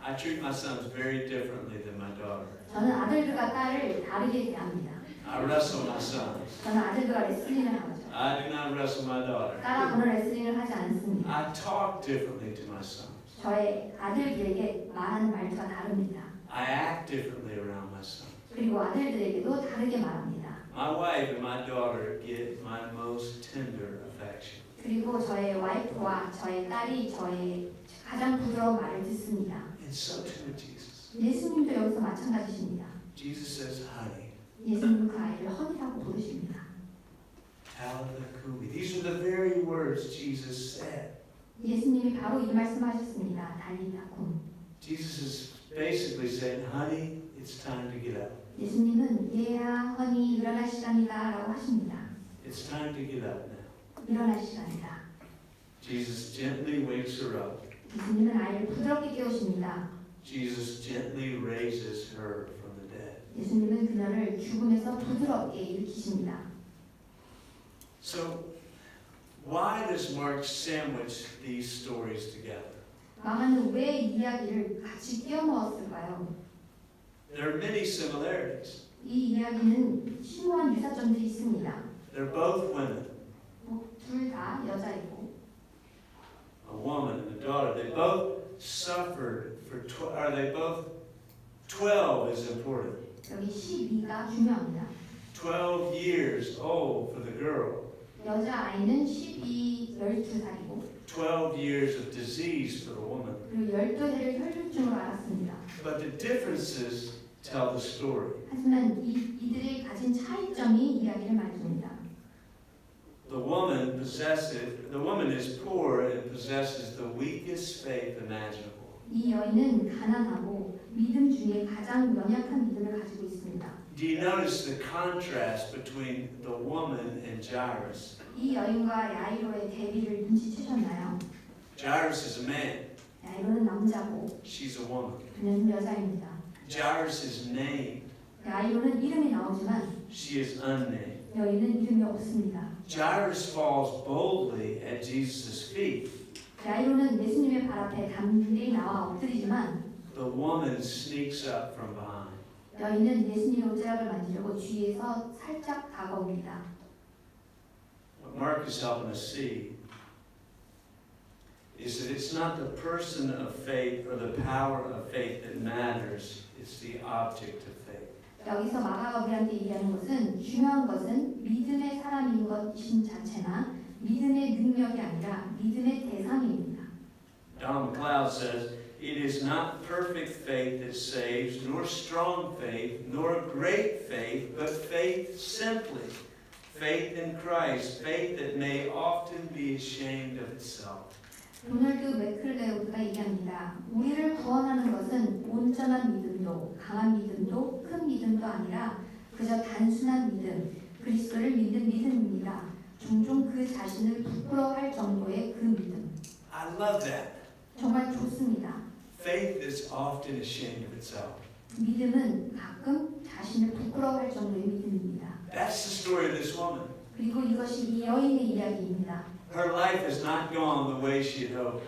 I treat my sons very differently than my daughter. 저는 아들들과 딸을 다르게 대합니다. I wrestle my sons. 저는 아들들과 레슬링을 하죠. I do not wrestle my daughter. 딸하고는 레슬링을 하지 않습니다. I talk differently to my sons. 저의 아들들에게 말하는 말투가 다릅니다. I act differently around my sons. 그리고 아들들에게도 다르게 말합니다. My wife and my daughter get my most tender affection. 그리고 저의 와이프와 저의 딸이 저의 가장 부드러운 말을 듣습니다. And so too with Jesus. 예수님도 여기서 마찬가지십니다. Jesus says, honey, 예수님은 그 아이를 허니라고 부르십니다. Talitha Kumi. These are the very words Jesus said. 예수님이 바로 이 말씀하셨습니다. 달리다 굼. Jesus is basically saying, honey, it's time to get up. 예수님은 얘야 허니 일어날 시간이다 라고 하십니다. It's time to get up now. 일어날 시간이다. Jesus gently wakes her up. 예수님은 아이를 부드럽게 깨우십니다. Jesus gently raises her from the dead. 예수님은 그녀를 죽음에서 부드럽게 일으키십니다. So, why does Mark sandwich these stories together? 마가는 왜 이 이야기를 같이 끼워 넣었을까요? There are many similarities. 이 이야기는 심오한 유사점들이 있습니다. They're both women, 둘 다 여자이고 a woman and a daughter. They both suffered for, they both, 12 is important. 여기 12가 중요합니다. 12 years old for the girl. 여자아이는 12살이고 12 years of disease for the woman. 그리고 12해를 혈류증으로 앓았습니다. But the differences tell the story. 하지만 이들이 가진 차이점이 이야기를 말해줍니다. The woman is poor and possesses the weakest faith imaginable. 이 여인은 가난하고 믿음 중에 가장 연약한 믿음을 가지고 있습니다. Do you notice the contrast between the woman and Jairus? 이 여인과 야이로의 대비를 눈치채셨나요? Jairus is a man. 야이로는 남자고 She's a woman. 그녀는 여자입니다. Jairus is named. 야이로는 이름이 나오지만 She is unnamed. 여인은 이름이 없습니다. Jairus falls boldly at Jesus' feet. 야이로는 예수님의 발 앞에 담대히 나와 엎드리지만 The woman sneaks up from behind. 여인은 예수님의 옷자락을 만지려고 뒤에서 살짝 다가옵니다. What Mark is helping us see is that it's not the person of faith or the power of faith that matters, it's the object of faith. 여기서 마가가 우리한테 얘기하는 것은 중요한 것은 믿음의 사람인 것인 자체나 믿음의 능력이 아니라 믿음의 대상입니다. Don McLeod says, it is not perfect faith that saves, nor strong faith, nor great faith, but faith simply. Faith in Christ, faith that may often be ashamed of itself. 도널드 맥클레오드가 얘기합니다. 우리를 구원하는 것은 온전한 믿음도, 강한 믿음도, 큰 믿음도 아니라 그저 단순한 믿음, 그리스도를 믿는 믿음입니다. 종종 그 자신을 부끄러워할 정도의 그 믿음. I love that. 정말 좋습니다. Faith is often ashamed of itself. 믿음은 가끔 자신을 부끄러워할 정도의 믿음입니다. That's the story of this woman. 그리고 이것이 이 여인의 이야기입니다. Her life has not gone the way she had hoped.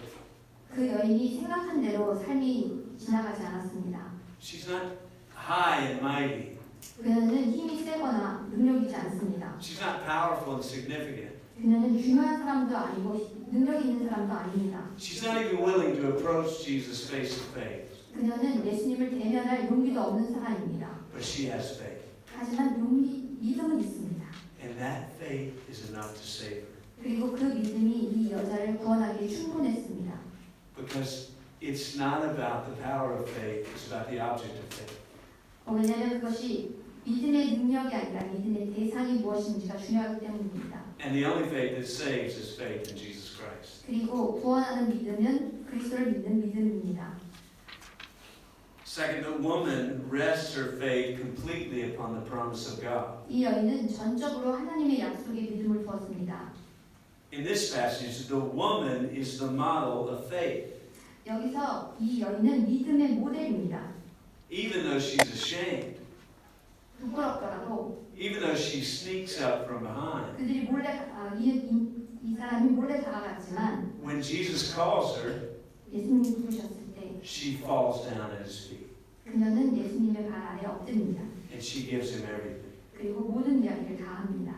그 여인이 생각한 대로 삶이 지나가지 않았습니다. She's not high and mighty. 그녀는 힘이 세거나 능력이지 않습니다. She's not powerful and significant. 그녀는 중요한 사람도 아니고 능력 있는 사람도 아닙니다. She's not even willing to approach Jesus face to face. 그녀는 예수님을 대면할 용기도 없는 사람입니다. But she has faith. 하지만 믿음은 있습니다. And that faith is enough to save her. 그리고 그 믿음이 이 여자를 구원하기에 충분했습니다. Because it's not about the power of faith, it's about the object of faith. 왜냐하면 그것이 믿음의 능력이 아니라 믿음의 대상이 무엇인지가 중요하기 때문입니다. And the only faith that saves is faith in Jesus Christ. 그리고 구원하는 믿음은 그리스도를 믿는 믿음입니다. Second, the woman rests her faith completely upon the promise of God. 이 여인은 전적으로 하나님의 약속에 믿음을 두었습니다. In this passage, the woman is the model of faith. 여기서 이 여인은 믿음의 모델입니다. Even though she's ashamed, 부끄럽더라도 even though she sneaks up from behind, 그들이 이 사람이 몰래 다가갔지만 when Jesus calls her, 예수님이 부르셨을 때 she falls down at his feet 그녀는 예수님의 발 아래 엎드립니다. and she gives him everything. 그리고 모든 이야기를 다 합니다.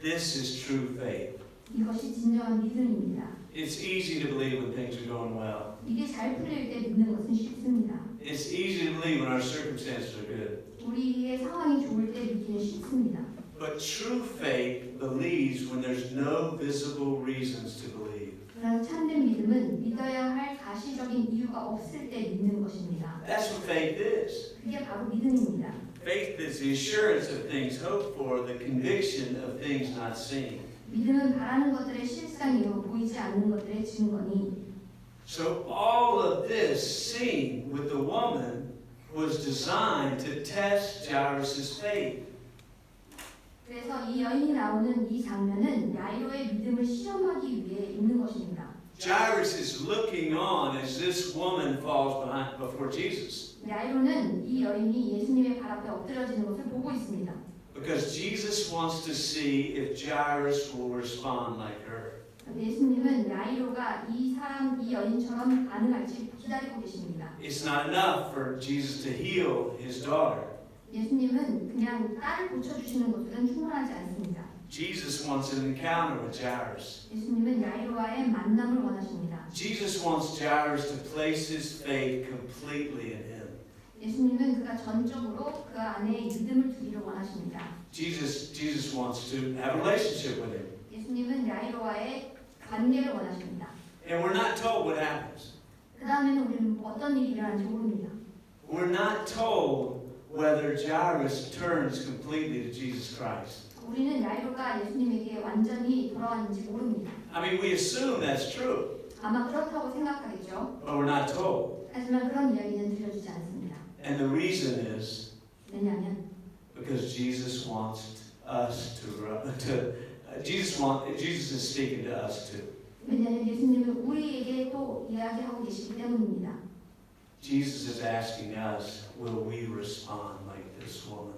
This is true faith. 이것이 진정한 믿음입니다. It's easy to believe when things are going well. 이게 잘 풀릴 때 믿는 것은 쉽습니다. It's easy to believe when our circumstances are good. 우리의 상황이 좋을 때 믿기는 쉽습니다. But true faith believes when there's no visible reasons to believe. 그러나 참된 믿음은 믿어야 할 가시적인 이유가 없을 때 믿는 것입니다. That's what faith is. 그게 바로 믿음입니다. Faith is the assurance of things hoped for, the conviction of things not seen. 믿음은 바라는 것들의 실상이요 보이지 않는 것들의 증거니. So all of this scene with the woman was designed to test Jairus' faith. 그래서 이 여인이 나오는 이 장면은 야이로의 믿음을 시험하기 위해 있는 것입니다. Jairus is looking on as this woman falls before Jesus. 야이로는 이 여인이 예수님의 발 앞에 엎드려지는 것을 보고 있습니다. Because Jesus wants to see if Jairus will respond like her. 예수님은 야이로가 이 여인처럼 반응할지 기다리고 계십니다. It's not enough for Jesus to heal his daughter. 예수님은 그냥 딸을 고쳐주시는 것들은 충분하지 않습니다. Jesus wants an encounter with Jairus. 예수님은 야이로와의 만남을 원하십니다. Jesus wants Jairus to place his faith completely in him. 예수님은 그가 전적으로 그 안에 믿음을 두기를 원하십니다. Jesus wants to have a relationship with him. 예수님은 야이로와의 관계를 원하십니다. And we're not told what happens. 그 다음에는 우리는 어떤 일이 일어나는지 모릅니다. We're not told whether Jairus turns completely to Jesus Christ. 우리는 야이로가 예수님에게 완전히 돌아왔는지 모릅니다. I mean, we assume that's true, 아마 그렇다고 생각하겠죠. but we're not told. 하지만 그런 이야기는 들려주지 않습니다. And the reason is 왜냐하면 because Jesus wants us Jesus is speaking to us too. 왜냐하면 예수님은 우리에게 또 이야기하고 계시기 때문입니다. Jesus is asking us, will we respond like this woman?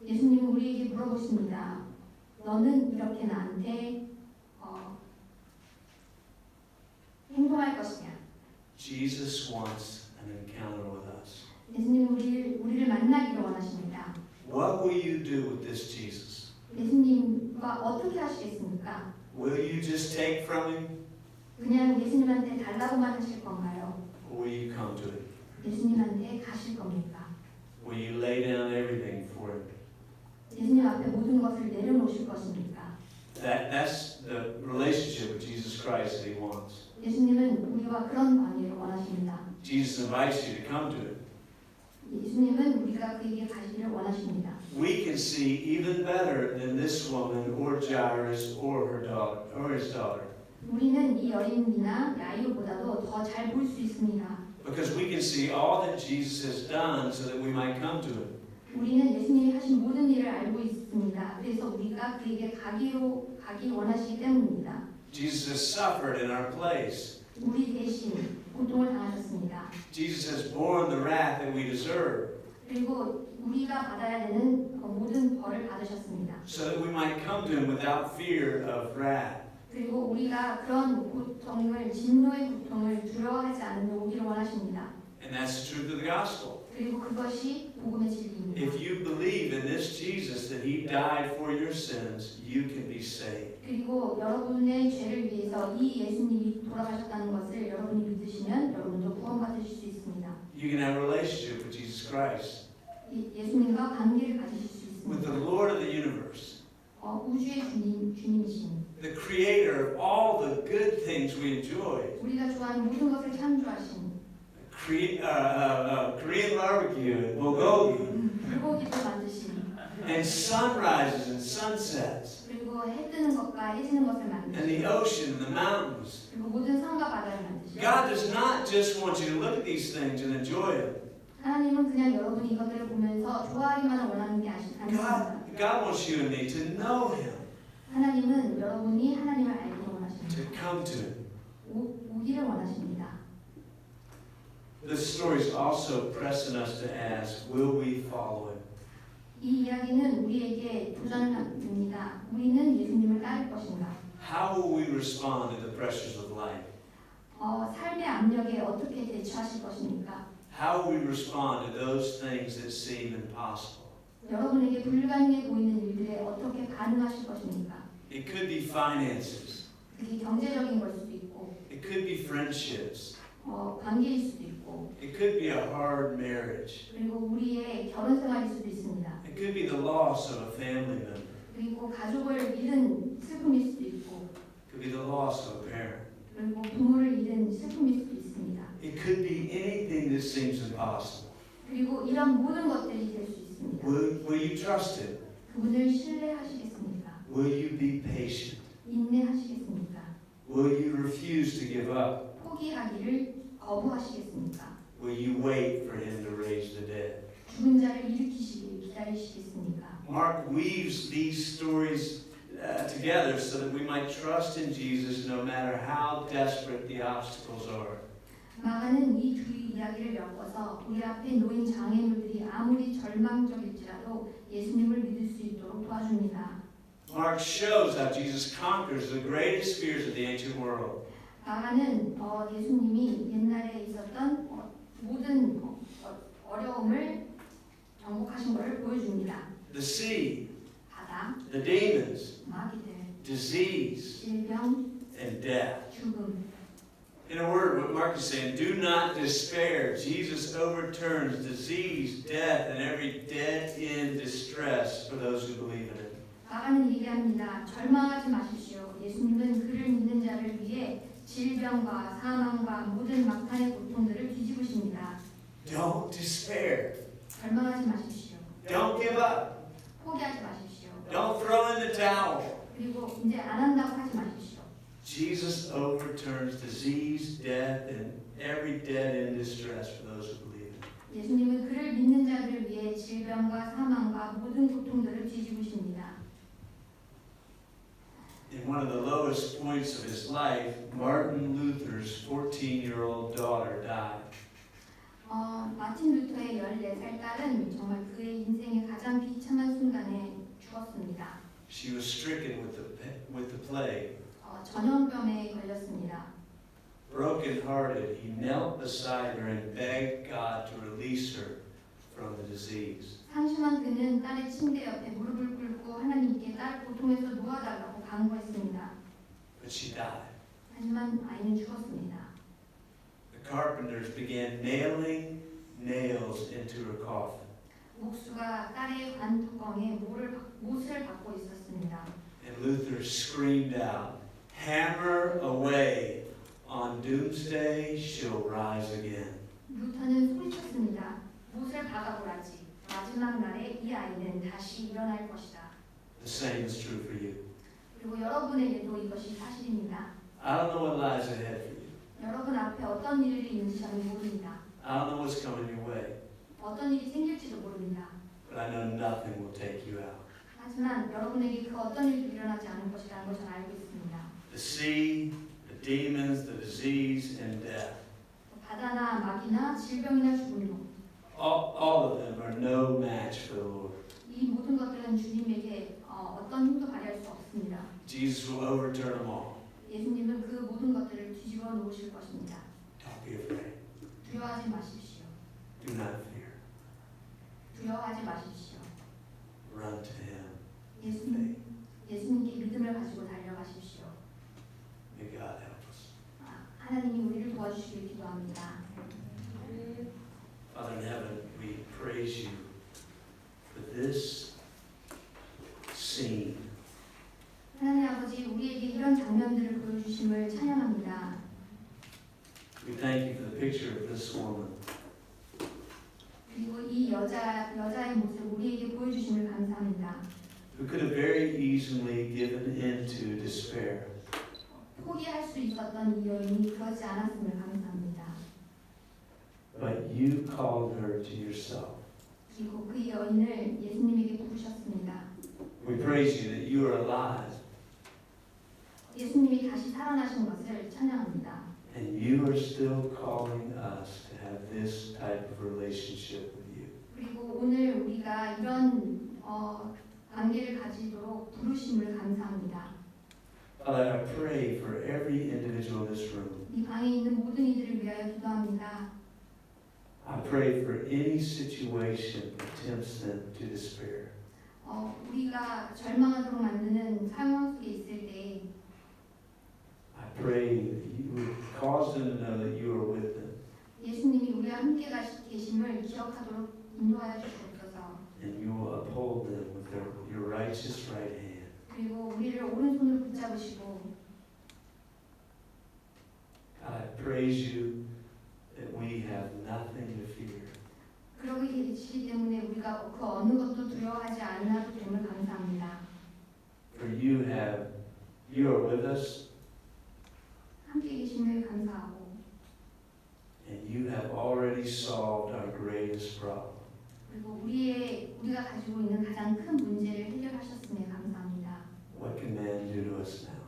예수님은 우리에게 물어보십니다. 너는 이렇게 나한테 행동할 것이냐? Jesus wants an encounter with us. 예수님은 우리를 만나기를 원하십니다. What will you do with this Jesus? 예수님과 어떻게 하시겠습니까? Will you just take from him, 그냥 예수님한테 달라고만 하실 건가요? or will you come to him? 예수님한테 가실 겁니까? Will you lay down everything for him? 예수님 앞에 모든 것을 내려놓으실 것입니까? That's the relationship with Jesus Christ that he wants. 예수님은 우리와 그런 관계를 원하십니다. Jesus invites you to come to him. 예수님은 우리가 그에게 가시기를 원하십니다. We can see even better than this woman or Jairus or her daughter or his daughter. 우리는 이 여인이나 야이로보다도 더 잘 볼 수 있습니다. Because we can see all that Jesus has done so that we might come to him. 우리는 예수님이 하신 모든 일을 알고 있습니다. 그래서 우리가 그에게 가기 원하시기 때문입니다. Jesus has suffered in our place. 우리 대신 고통을 당하셨습니다. Jesus has borne the wrath that we deserve. 그리고 우리가 받아야 되는 모든 벌을 받으셨습니다. So that we might come to him without fear of wrath. 그리고 우리가 그런 고통을 진노의 고통을 두려워하지 않으며 오기를 원하십니다. And that's the truth of the gospel. 그리고 그것이 복음의 진리입니다. If you believe in this Jesus that he died for your sins, you can be saved. 그리고 여러분의 죄를 위해서 이 예수님이 돌아가셨다는 것을 여러분이 믿으시면 여러분도 구원받으실 수 있습니다. You can have a relationship with Jesus Christ, 예수님과 관계를 가지실 수 with the 있습니다. Lord of the universe, 우주의 주님이신 the creator of all the good things we enjoy. 우리가 좋아하는 모든 것을 창조하신 Korean barbecue and bulgogi, 불고기도 만드신 and sunrises and sunsets, 그리고 해 뜨는 것과 해 지는 것을 and 만드신 the ocean and the mountains. 그리고 모든 산과 바다를 만드신 God does not just want you to look at these things and enjoy them. 하나님은 그냥 여러분이 이것들을 보면서 좋아하기만 원하는 게 아닙니다. God wants you and me to know him, 하나님은 여러분이 하나님을 알기를 to 원하십니다. come to him. 오기를 원하십니다. This story is also pressing us to ask, will we follow him? 이 이야기는 우리에게 도전을 합니다. 우리는 예수님을 따를 것인가? How will we respond to the pressures of life? 삶의 압력에 어떻게 대처하실 것입니까? How will we respond to those things that seem impossible? 여러분에게 불가능해 보이는 일들에 어떻게 반응하실 것입니까? It could be finances. 그게 경제적인 걸 수도 있고, It could be friendships. 관계일 수도 있고, It could be a hard marriage. 그리고 우리의 결혼 생활일 수도 있습니다. It could be the loss of a family member. 그리고 가족을 잃은 슬픔일 수도 있고, It could be the loss of a parent. 그리고 부모를 잃은 슬픔일 수도 있습니다. It could be anything that seems impossible. 그리고 이런 모든 것들이 될 수 있습니다. Will you trust him? 그분을 신뢰하시겠습니까? Will you be patient? 인내하시겠습니까? Will you refuse to give up? 포기하기를 거부하시겠습니까? Will you wait for him to raise the dead? 죽은 자를 일으키시길 기다리시겠습니까? Mark weaves these stories together so that we might trust in Jesus no matter how desperate the obstacles are. 마가는 이 두 이야기를 엮어서 우리 앞에 놓인 장애물들이 아무리 절망적일지라도 예수님을 믿을 수 있도록 도와줍니다. Mark shows how Jesus conquers the greatest fears of the ancient world. 마가는 예수님이 옛날에 있었던 모든 어려움을 정복하신 것을 보여줍니다. The sea, 바다, the demons, 마귀들, disease, 질병, and death. 죽음. In a word, what Mark is saying, do not despair. Jesus overturns disease, death, and every dead-end distress for those who believe in him. 마가는 얘기합니다. 절망하지 마십시오. 예수님은 그를 믿는 자를 위해 질병과 사망과 모든 막판의 고통들을 뒤집으십니다. Don't despair. 절망하지 마십시오. Don't give up. 포기하지 마십시오. Don't throw in the towel. 그리고 이제 안 한다고 하지 마십시오. Jesus overturns disease, death, every debt and distress for those who believe in him. 예수님은 그를 믿는 자들을 위해 질병과 사망과 모든 고통들을 뒤집으십니다. In one of the lowest points of his life, Martin Luther's 14-year-old daughter died. 마틴 루터의 14살 딸은 정말 그의 인생의 가장 비참한 순간에 죽었습니다. She was stricken with the plague. 전염병에 걸렸습니다. Broken-hearted, he knelt beside her and begged God to release her from the disease. 상심한 그는 딸의 침대 옆에 무릎을 꿇고 하나님께 딸 고통에서 놓아달라고 간구했습니다. But she died. 하지만 아이는 죽었습니다. The carpenters began nailing nails into her coffin. 목수가 딸의 관뚜껑에 못을 박고 있었습니다. And Luther screamed out, "Hammer away! On doomsday she'll rise again." 루터는 소리쳤습니다. 못을 박아보라지. 마지막 날에 이 아이는 다시 일어날 것이다. The same is true for you. 그리고 여러분에게도 이것이 사실입니다. I don't know what lies ahead for you. 여러분 앞에 어떤 일이 있는지 저는 모릅니다. I don't know what's coming your way. 어떤 일이 생길지도 모릅니다. But I know nothing will take you out. 하지만 여러분에게 그 어떤 일도 일어나지 않을 것이라는 것을 알고 있습니다. The sea, the demons, the disease, and death. 바다나 마귀나 질병이나 죽음도 All of them are no match for the Lord. 이 모든 것들은 주님에게 어떤 힘도 발휘할 수 없습니다. Jesus will overturn them all. 예수님은 그 모든 것들을 뒤집어 놓으실 것입니다. Don't be afraid. 두려워하지 마십시오. Do not fear. 두려워하지 마십시오. Run to Him. 예수님께 믿음을 가지고 달려가십시오. May God help us. 하나님이 우리를 도와주시길 기도합니다. Father in heaven, we praise you for this scene. 하나님 아버지, 우리에게 이런 장면들을 보여주심을 찬양합니다. We thank you for the picture of this woman. 그리고 이 여자의 모습 우리에게 보여주심을 감사합니다. Who could have very easily given in to despair. 포기할 수 있었던 이 여인이 그러지 않았음을 감사합니다. But you called her to yourself. 그리고 그 여인을 예수님에게 부르셨습니다. We praise you that you are alive. 예수님이 다시 살아나신 것을 찬양합니다. And you are still calling us to have this type of relationship with you. 그리고 오늘 우리가 이런 관계를 가지도록 부르심을 감사합니다. Father, I pray for every individual in this room. 이 방에 있는 모든 이들을 위하여 기도합니다. I pray for any situation that tempts them to despair. 우리가 절망하도록 만드는 상황 속에 있을 때 I pray that you would cause them to know that you are with them. 예수님이 우리와 함께 계심을 기억하도록 인도하여 주시옵소서. And you will uphold them with your righteous right hand. 그리고 우리를 오른손으로 붙잡으시고 God, I praise you that we have nothing to fear. 그러기 계시기 때문에 우리가 그 어느 것도 두려워하지 않아도 됨을 감사합니다. For you are with us, 함께 계심을 감사하고 and you have already solved our greatest problem. 그리고 우리가 가지고 있는 가장 큰 문제를 해결하셨음에 감사합니다. What can man do to us now?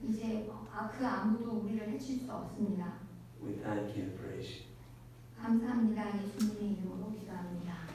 이제 그 아무도 우리를 해칠 수 없습니다. We thank you and praise you. 감사합니다. 예수님의 이름으로 기도합니다.